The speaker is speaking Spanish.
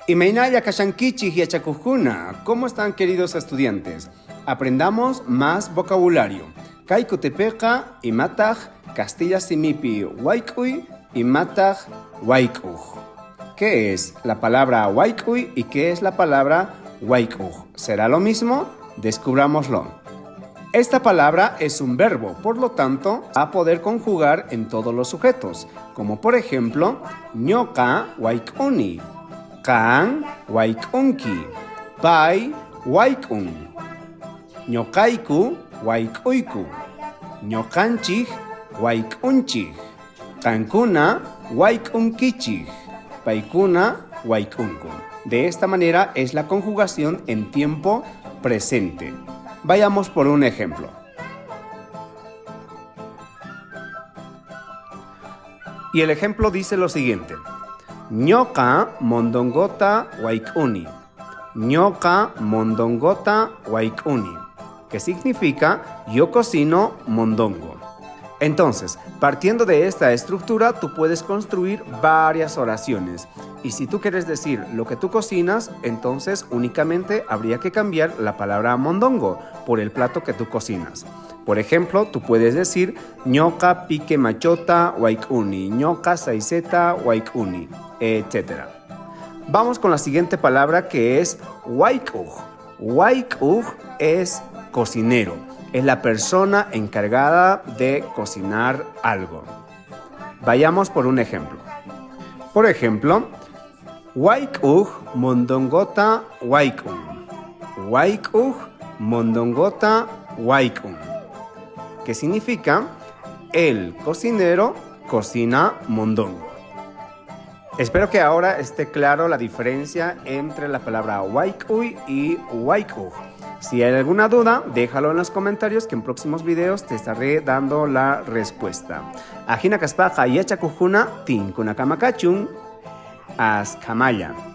Imaynaya kashankichik yachakujuna. ¿Cómo están, queridos estudiantes? Aprendamos más vocabulario. Kaikutepeka imataj Castilla simipi waikuy imataj waikuj. ¿Qué es la palabra waikuy y qué es la palabra waikuj? ¿Será lo mismo? Descubrámoslo. Esta palabra es un verbo, por lo tanto, va a poder conjugar en todos los sujetos, como por ejemplo, ñoka waikuni, kan waikunki, pai waikun, ñokaiku waikuyku, ñokanchik waikunchik, kankuna waikunkichik, paikuna waikunku. De esta manera es la conjugación en tiempo presente. Vayamos por un ejemplo. Y el ejemplo dice lo siguiente. Ñoka mondongota waikuni. Ñoka mondongota waikuni. Que significa yo cocino mondongo. Entonces, partiendo de esta estructura, tú puedes construir varias oraciones. Y si tú quieres decir lo que tú cocinas, entonces únicamente habría que cambiar la palabra mondongo por el plato que tú cocinas. Por ejemplo, tú puedes decir ñoka pique machota waikuni, ñoka saiseta waikuni, etc. Vamos con la siguiente palabra, que es waikuj. Waikuj es cocinero. Es la persona encargada de cocinar algo. Vayamos por un ejemplo. Por ejemplo, waikuj mondongota waikun. Waikuj mondongota waikun. Que significa el cocinero cocina mondongo. Espero que ahora esté claro la diferencia entre la palabra waikuy y waikuj. Si hay alguna duda, déjalo en los comentarios que en próximos videos te estaré dando la respuesta. Ajina kaspaja yachakujuna tinkuna kamakachun askamaya.